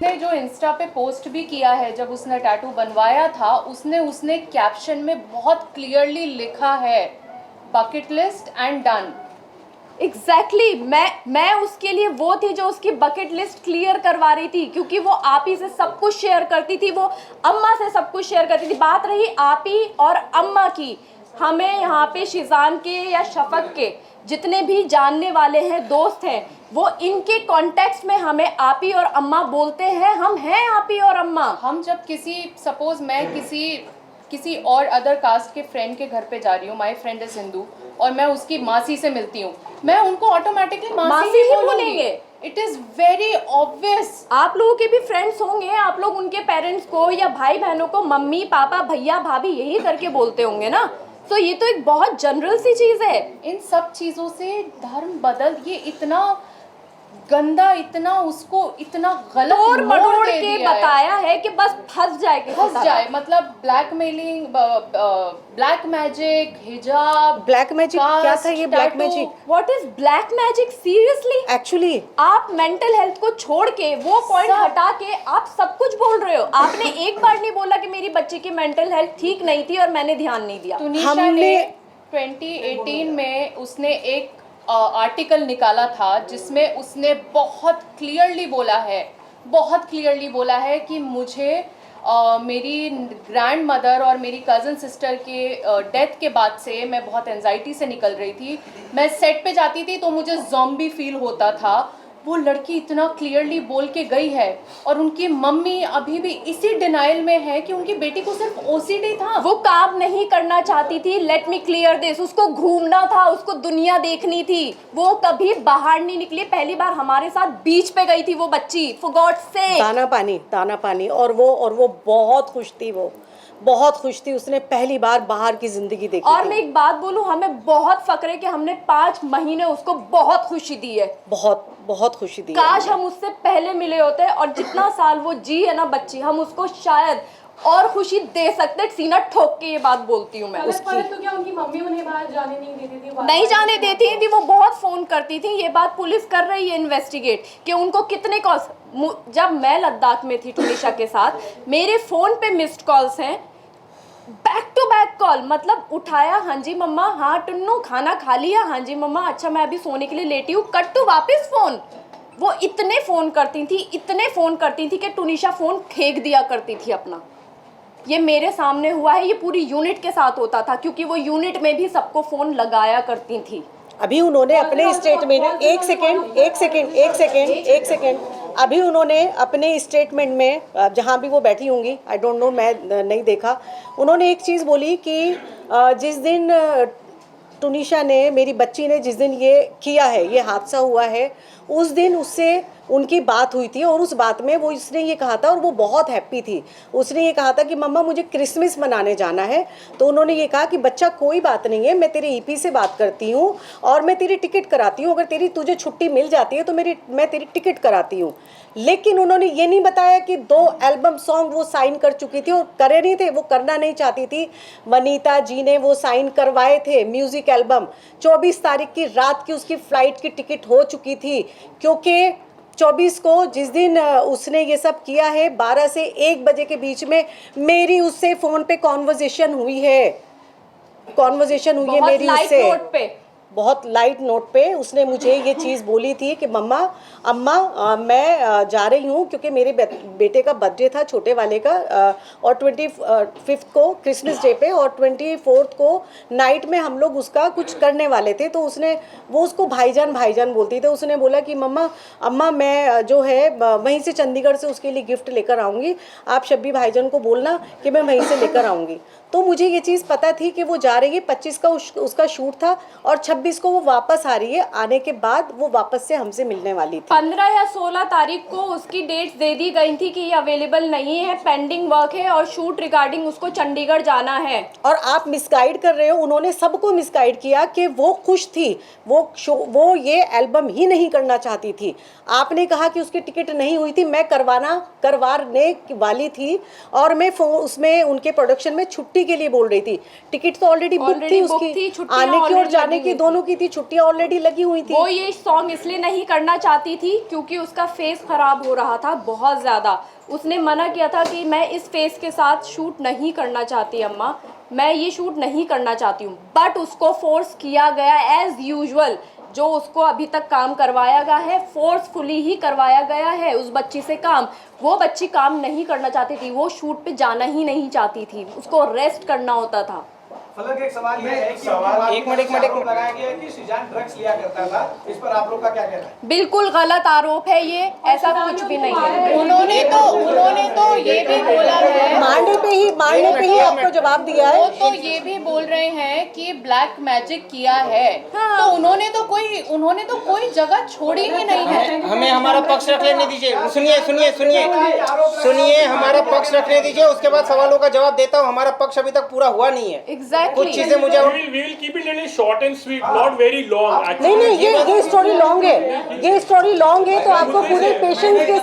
ने जो इंस्टा पे पोस्ट भी किया है, जब उसने टैटू बनवाया था, उसने कैप्शन में बहुत क्लियरली लिखा है bucket list and done. Exactly मैं उसके लिए वो थी जो उसकी बकेट लिस्ट क्लियर करवा रही थी, क्योंकि वो आप ही से सब कुछ शेयर करती थी, वो अम्मा से सब कुछ शेयर करती थी। बात रही आप ही और अम्मा की, हमें यहाँ पे शिजान के या शफक के जितने भी जानने वाले हैं, दोस्त हैं, वो इनके कॉन्टेक्स्ट में हमें आप ही और अम्मा बोलते हैं। हम हैं आप ही और अम्मा। हम जब सपोज मैं किसी और अदर कास्ट के फ्रेंड के घर पे जा रही हूँ, माई फ्रेंड इज हिंदू, और मैं उसकी मासी से मिलती हूँ, मैं उनको ऑटोमेटिकली मासी ही बोलेंगे। It is very obvious. आप लोगों के भी फ्रेंड्स होंगे, आप लोग उनके पेरेंट्स को या भाई बहनों को मम्मी पापा भैया भाभी यही करके बोलते होंगे ना। तो ये तो एक बहुत जनरल सी चीज है। इन सब चीजों से धर्म बदल, ये इतना गंदा, इतना उसको इतना गलत और मरोड़ दे के दिया बताया है कि बस फंस जाए, मतलब ब्लैकमेलिंग, ब्लैक मैजिक, हिजाब। ब्लैक मैजिक क्या था ये? Black magic, what is black magic? Seriously actually आप मेंटल हेल्थ को छोड़ के, वो पॉइंट हटा के आप सब कुछ बोल रहे हो। आपने एक बार नहीं बोला कि मेरी बच्ची की मेंटल हेल्थ ठीक नहीं थी और मैंने ध्यान नहीं दिया। तुनिशा ने 2018 में उसने एक आर्टिकल निकाला था जिसमें उसने बहुत क्लियरली बोला है कि मुझे मेरी ग्रैंड मदर और मेरी कज़न सिस्टर के डेथ के बाद से मैं बहुत एंजाइटी से निकल रही थी। मैं सेट पे जाती थी तो मुझे ज़ॉम्बी फील होता था। वो लड़की इतना क्लियरली बोल के गई है, और उनकी मम्मी अभी भी इसी डिनाइल में है कि उनकी बेटी को सिर्फ ओसीडी था। वो काम नहीं करना चाहती थी, लेट मी क्लियर दिस। उसको घूमना था, उसको दुनिया देखनी थी, वो कभी बाहर नहीं निकली। पहली बार हमारे साथ बीच पे गई थी वो बच्ची, फॉर गॉड से। दाना पानी और वो बहुत खुश थी, वो बहुत खुश थी। उसने पहली बार बाहर की जिंदगी देखी। और मैं एक बात बोलूं, हमें बहुत फक्र है कि हमने 5 महीने उसको बहुत खुशी दी है, बहुत खुशी दी। काश हम उससे पहले मिले होते, और जितना साल वो जी है ना बच्ची, हम उसको शायद और खुशी दे सकते। सीना ठोक के ये बात बोलती हूँ मैं। तो क्या उनकी मम्मी उन्हें बाहर जाने नहीं देती थी? नहीं जाने देती थी, वो बहुत फोन करती थी। ये बात पुलिस कर रही है इन्वेस्टिगेट कि उनको कितने कॉल्स। जब मैं लद्दाख में थी तुनिशा के साथ, मेरे फोन पे मिस्ड कॉल्स हैं, बैक टू बैक कॉल। मतलब उठाया, हाँ जी मम्मा, हाँ टुन्नू खाना खा लिया, हाँ जी मम्मा, अच्छा मैं अभी सोने के लिए लेटी हूँ, कट टू वापस फोन। वो इतने फोन करती थी कि तुनिशा फोन फेंक दिया करती थी अपना। ये मेरे सामने हुआ है, ये पूरी यूनिट के साथ होता था, क्योंकि वो यूनिट में भी सबको फोन लगाया करती थी। अभी उन्होंने अपने स्टेटमेंट एक सेकेंड अभी उन्होंने अपने स्टेटमेंट में, जहाँ भी वो बैठी होंगी, आई डोंट नो, मैं नहीं देखा, उन्होंने एक चीज़ बोली कि जिस दिन तुनिशा ने, मेरी बच्ची ने जिस दिन ये किया है, ये हादसा हुआ है, उस दिन उससे उनकी बात हुई थी, और उस बात में वो इसने ये कहा था, और वो बहुत हैप्पी थी। उसने ये कहा था कि मम्मा मुझे क्रिसमस मनाने जाना है। तो उन्होंने ये कहा कि बच्चा कोई बात नहीं है, मैं तेरे ईपी से बात करती हूँ और मैं तेरी टिकट कराती हूँ, अगर तुझे छुट्टी मिल जाती है तो मैं तेरी टिकट कराती हूँ। लेकिन उन्होंने ये नहीं बताया कि 2 एल्बम सॉन्ग वो साइन कर चुकी थी और करे नहीं थे, वो करना नहीं चाहती थी। वनीता जी ने वो साइन करवाए थे म्यूज़िक एल्बम। 24 तारीख की रात की उसकी फ़्लाइट की टिकट हो चुकी थी, क्योंकि 24 को जिस दिन उसने ये सब किया है, 12 से 1 बजे के बीच में मेरी उससे फ़ोन पे कॉन्वर्जेशन हुई है मेरी उससे। बहुत लाइट नोट पे उसने मुझे ये चीज़ बोली थी कि अम्मा मैं जा रही हूँ, क्योंकि मेरे बेटे का बर्थडे था, छोटे वाले का, और 25 को क्रिसमस डे पे, और 24 को नाइट में हम लोग उसका कुछ करने वाले थे। तो वो उसको भाईजान बोलती, तो उसने बोला कि अम्मा मैं जो है वहीं से चंडीगढ़ से उसके लिए गिफ्ट लेकर आऊँगी, आप शब्बी भाईजान को बोलना कि मैं वहीं से लेकर आऊँगी। तो मुझे ये चीज़ पता थी कि वो जा रही है, 25 का उसका शूट था, और 26 को वो वापस आ रही है। आने के बाद वो वापस से हमसे मिलने वाली थी। 15 या 16 तारीख को उसकी डेट्स दे दी गई थी कि ये अवेलेबल नहीं है, पेंडिंग वर्क है, और शूट रिगार्डिंग उसको चंडीगढ़ जाना है। और आप मिसगाइड कर रहे हो, उन्होंने सबको मिसगाइड किया कि वो खुश थी, वो ये एल्बम ही नहीं करना चाहती थी। आपने कहा कि उसकी टिकट नहीं हुई थी, मैं करवाने वाली थी, और मैं उसमें उनके प्रोडक्शन में छुट्टी के लिए बोल रही थी। टिकट तो ऑलरेडी बुक थी उसकी, आने की और जाने की दोनों दोनों की थी, छुट्टियां ऑलरेडी लगी हुई थी। वो ये सॉन्ग इसलिए नहीं करना चाहती थी क्योंकि उसका फेस खराब हो रहा था बहुत ज़्यादा। उसने मना किया था कि मैं इस फेस के साथ शूट नहीं करना चाहती अम्मा, मैं ये शूट नहीं करना चाहती हूँ। बट उसको फोर्स किया गया एज यूजुअल, जो उसको अभी तक काम करवाया गया है फोर्सफुली ही करवाया गया है उस बच्ची से काम। वो बच्ची काम नहीं करना चाहती थी, वो शूट पे जाना ही नहीं चाहती थी, उसको रेस्ट करना होता था। फलक एक सवाल ये है कि एक मिनट लगाया गया है कि श्रीजान ड्रग्स लिया करता था, इस पर आप लोग का क्या कहना है? बिल्कुल गलत आरोप है ये, ऐसा कुछ भी नहीं है। उन्होंने तो ये भी बोला है, मारने पे ही आपको जवाब दिया वो है। तो ये भी बोल रहे हैं कि ब्लैक मैजिक किया है। हाँ। तो उन्होंने तो कोई जगह छोड़ी ही नहीं है। हमें हमारा पक्ष रख लेने दीजिए। सुनिए, हमारा पक्ष रखने दीजिए, उसके बाद सवालों का जवाब देता हूँ। हमारा पक्ष अभी तक पूरा हुआ नहीं है। एग्जैक्टली। कुछ चीजें मुझे We will keep it little short and sweet, not very long. Actually, नहीं, ये स्टोरी लॉन्ग है, ये स्टोरी लॉन्ग है, तो आपको पूरे पेशेंस के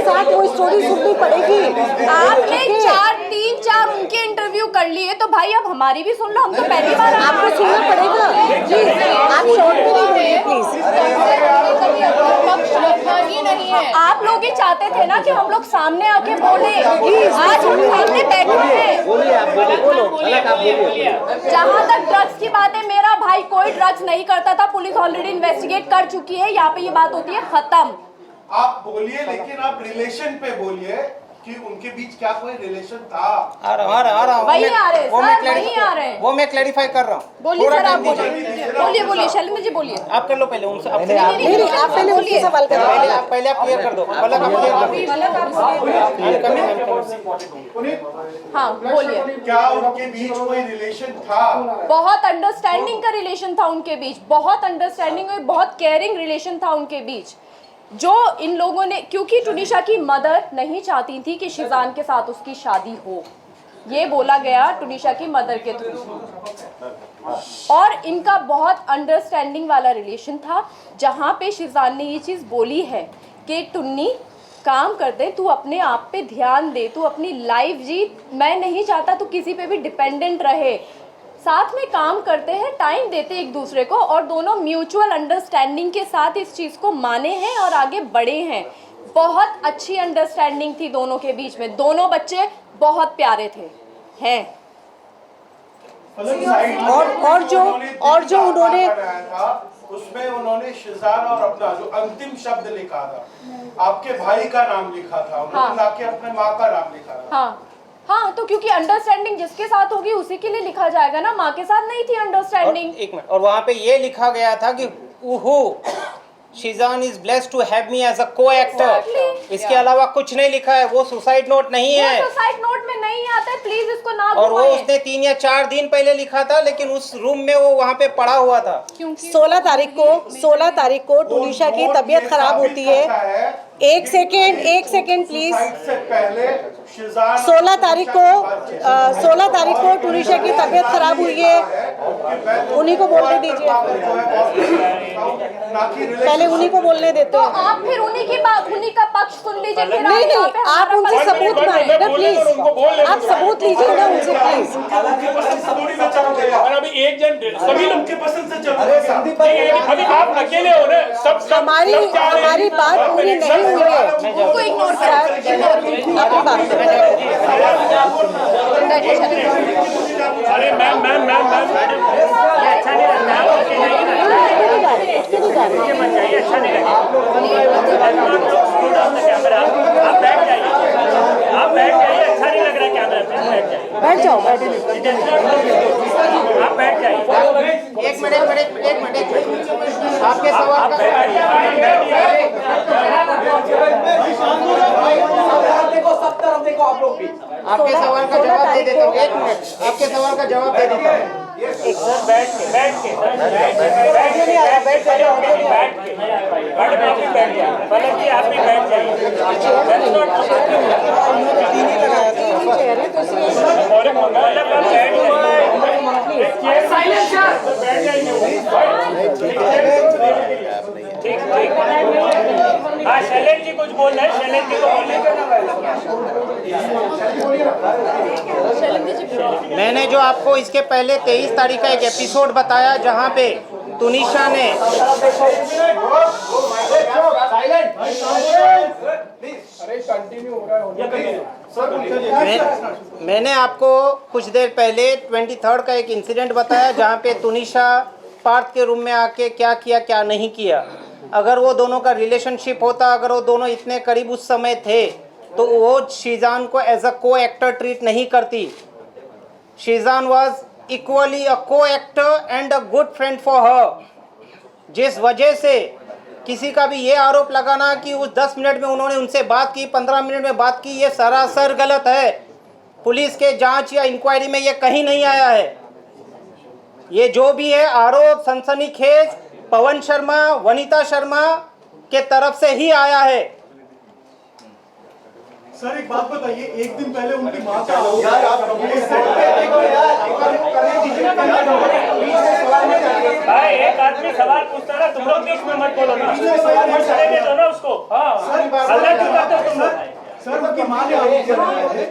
साथ वो स्टोरी सुननी पड़ेगी। आपने तीन चार उनके इंटरव्यू कर लिए, तो भाई अब हमारी भी सुन लो, हम तो पहली बार आपको सुनना पड़ेगा प्लीज, आप शॉर्ट में नहीं बोलिए प्लीज। कभी अपना पक्ष रखा ही नहीं है। आप लोग ही चाहते थे ना कि हम लोग सामने आके बोले, आज हम सामने बैठे हैं। जहाँ तक ड्रग्स की बात है, मेरा भाई कोई ड्रग्स नहीं करता था, पुलिस ऑलरेडी इन्वेस्टिगेट कर चुकी है, यहाँ पे ये बात होती है खत्म। आप बोलिए, लेकिन आप रिलेशन पे बोलिए कि उनके बीच क्या कोई रिलेशन था? आ रहा हूँ। वही आ रहे हैं सर, वही आ रहे हैं। वो मैं क्लैरिफाई कर रहा हूँ। बोलिए सर, आप बोलिए शैलेंद्र जी बोलिए। आप कर लो पहले उनसे। नहीं, आप पहले उनसे सवाल करें। पहले आप क्लियर कर दो। पलक आप क्लियर हाँ बोलिए। क्या उनके बीच कोई रिलेशन था? बहुत अंडरस्टैंडिंग का रिलेशन था उनके बीच, बहुत अंडरस्टैंडिंग और बहुत केयरिंग रिलेशन था उनके बीच, जो इन लोगों ने, क्योंकि टुनिशा की मदर नहीं चाहती थी कि शिजान के साथ उसकी शादी हो, ये बोला गया टुनिशा की मदर के थ्रू, और इनका बहुत अंडरस्टैंडिंग वाला रिलेशन था, जहाँ पे शिजान ने ये चीज़ बोली है कि टुन्नी काम कर दे, तू अपने आप पे ध्यान दे, तू अपनी लाइफ जी, मैं नहीं चाहता तू किसी पे भी डिपेंडेंट रहे, साथ में काम करते हैं, टाइम देते एक दूसरे को, और दोनों म्यूचुअल अंडरस्टैंडिंग के साथ इस चीज़ को माने हैं और आगे बढ़े हैं। बहुत अच्छी अंडरस्टैंडिंग थी दोनों के बीच में, दोनों बच्चे बहुत प्यारे थे हैं। और जो उन्होंने उसमें उन्होंने शिजान और अपना जो अंतिम शब्द लिखा था, आपके भाई का नाम लिखा था, उन्होंने ना कि अपने माँ का नाम लिखा था। हाँ, तो क्योंकि अंडरस्टैंडिंग जिसके साथ होगी उसी के लिए लिखा जाएगा ना, माँ के साथ नहीं थी अंडरस्टैंडिंग। एक मिनट, और वहाँ पे ये लिखा गया था कि Shizan is blessed to have me as a co-actor। इसके अलावा कुछ नहीं लिखा है, वो सुसाइड नोट नहीं है, सुसाइड नोट में नहीं आता है, प्लीज इसको ना और वो घुमाएं। उसने 3 या 4 दिन पहले लिखा था, लेकिन उस रूम में वो वहाँ पे पड़ा हुआ था। 16 तारीख को टुनिशा की तबीयत खराब होती है। एक सेकेंड प्लीज। 16 तारीख को टुनिशा की तबीयत खराब हुई है, उन्हीं को बोलने दीजिए, पहले उन्हीं को बोलने देते तो हैं। आप फिर उन्हीं का पक्ष सुन लीजिए। फिर नहीं, यहाँ पे आप हमारा उनसे पक्ष- सबूत मांगिए ना प्लीज, आप सबूत लीजिए ना उनसे प्लीज। और अभी एक जन सभी लोग उनके पसंद से चल रहे हैं। अभी आप अकेले हो ना, सब हमारी बात पूरी नहीं हुई है, उनको इग्नोर करें। आपकी बात अरे मैम अच्छा नहीं लगता है, अच्छा नहीं लगता। आप बैठ जाइए, अच्छा नहीं लग रहा कैमरा पे, बैठ जाओ। आप बैठ जाइए। एक मिनट, आपके सवाल आपके सवाल का जवाब दे देता हूँ। एक मिनट, आपके सवाल का जवाब दे देता हूँ। बैठ के पलक जी आप भी बैठ ठीक। हाँ शैलेश जी कुछ बोल रहे हैं, शैलेश जी को बोल रहे हैं। मैंने जो आपको इसके पहले 23 तारीख का एक एपिसोड बताया जहां पे तुनिशा ने मैंने आपको कुछ देर पहले 23 का एक इंसिडेंट बताया जहां पे तुनिशा पार्थ के रूम में आके क्या किया क्या नहीं किया। अगर वो दोनों का रिलेशनशिप होता, अगर वो दोनों इतने करीब उस समय थे, तो वो शीजान को एज अ को एक्टर ट्रीट नहीं करती। शीजान वॉज इक्वली अ को actor and a good friend for her. जिस वजह से किसी का भी ये आरोप लगाना कि उस 10 मिनट में उन्होंने उनसे बात की, 15 मिनट में बात की, ये सरासर गलत है। पुलिस के जांच या इंक्वायरी में ये कहीं नहीं आया है। ये जो भी है आरोप सनसनीखेज पवन शर्मा, वनीता शर्मा के तरफ से ही आया है। सर एक बात बताइए, एक दिन पहले उनकी मां का भाई एक आदमी सवाल पूछता है ना, तुम लोग बीच में मत बोलो ना, दे दो ना उसको। हाँ हल्ला क्यों करते हो तुम लोग? सर उनकी मां ने आरोप लगाया है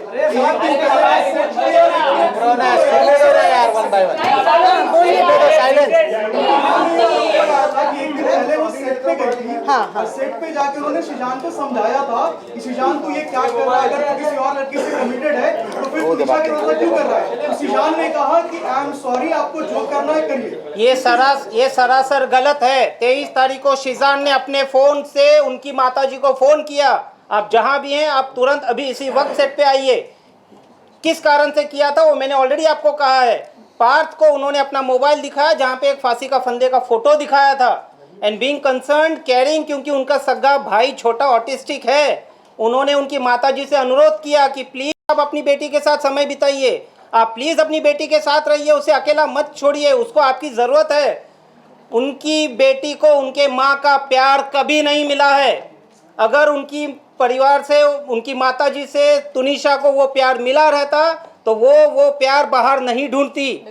कि एक दिन पहले वो सेट पे गई थी। हाँ। सेट पे जाके उन्होंने शीजान को समझाया था कि शीजान तू ये क्या कर रहा है, अगर तू किसी और लड़की से कमिटेड है तो फिर तुनिशा के साथ क्यों कर रहा है? तो शीजान ने कहा कि आई एम सॉरी, आपको जो करना है करिए। ये सरासर गलत है। 23 तारीख को शीजान ने अपने फोन से उनकी माताजी को फोन किया, आप जहां भी हैं आप तुरंत अभी इसी वक्त सेट पे आइए। किस कारण से किया था वो मैंने ऑलरेडी आपको कहा है। पार्थ को उन्होंने अपना मोबाइल दिखाया जहां पे एक फांसी का फंदे का फोटो दिखाया था। एंड बीइंग कंसर्न केयरिंग, क्योंकि उनका सगा भाई छोटा ऑटिस्टिक है, उन्होंने उनकी माताजी से अनुरोध किया कि प्लीज आप अपनी बेटी के साथ समय बिताइए, आप प्लीज अपनी बेटी के साथ रहिए, उसे अकेला मत छोड़िए, उसको आपकी जरूरत है। उनकी बेटी को उनके माँ का प्यार कभी नहीं मिला है। अगर उनकी परिवार से, उनकी माताजी से तुनिशा को वो प्यार मिला रहता तो वो प्यार बाहर नहीं ढूंढती।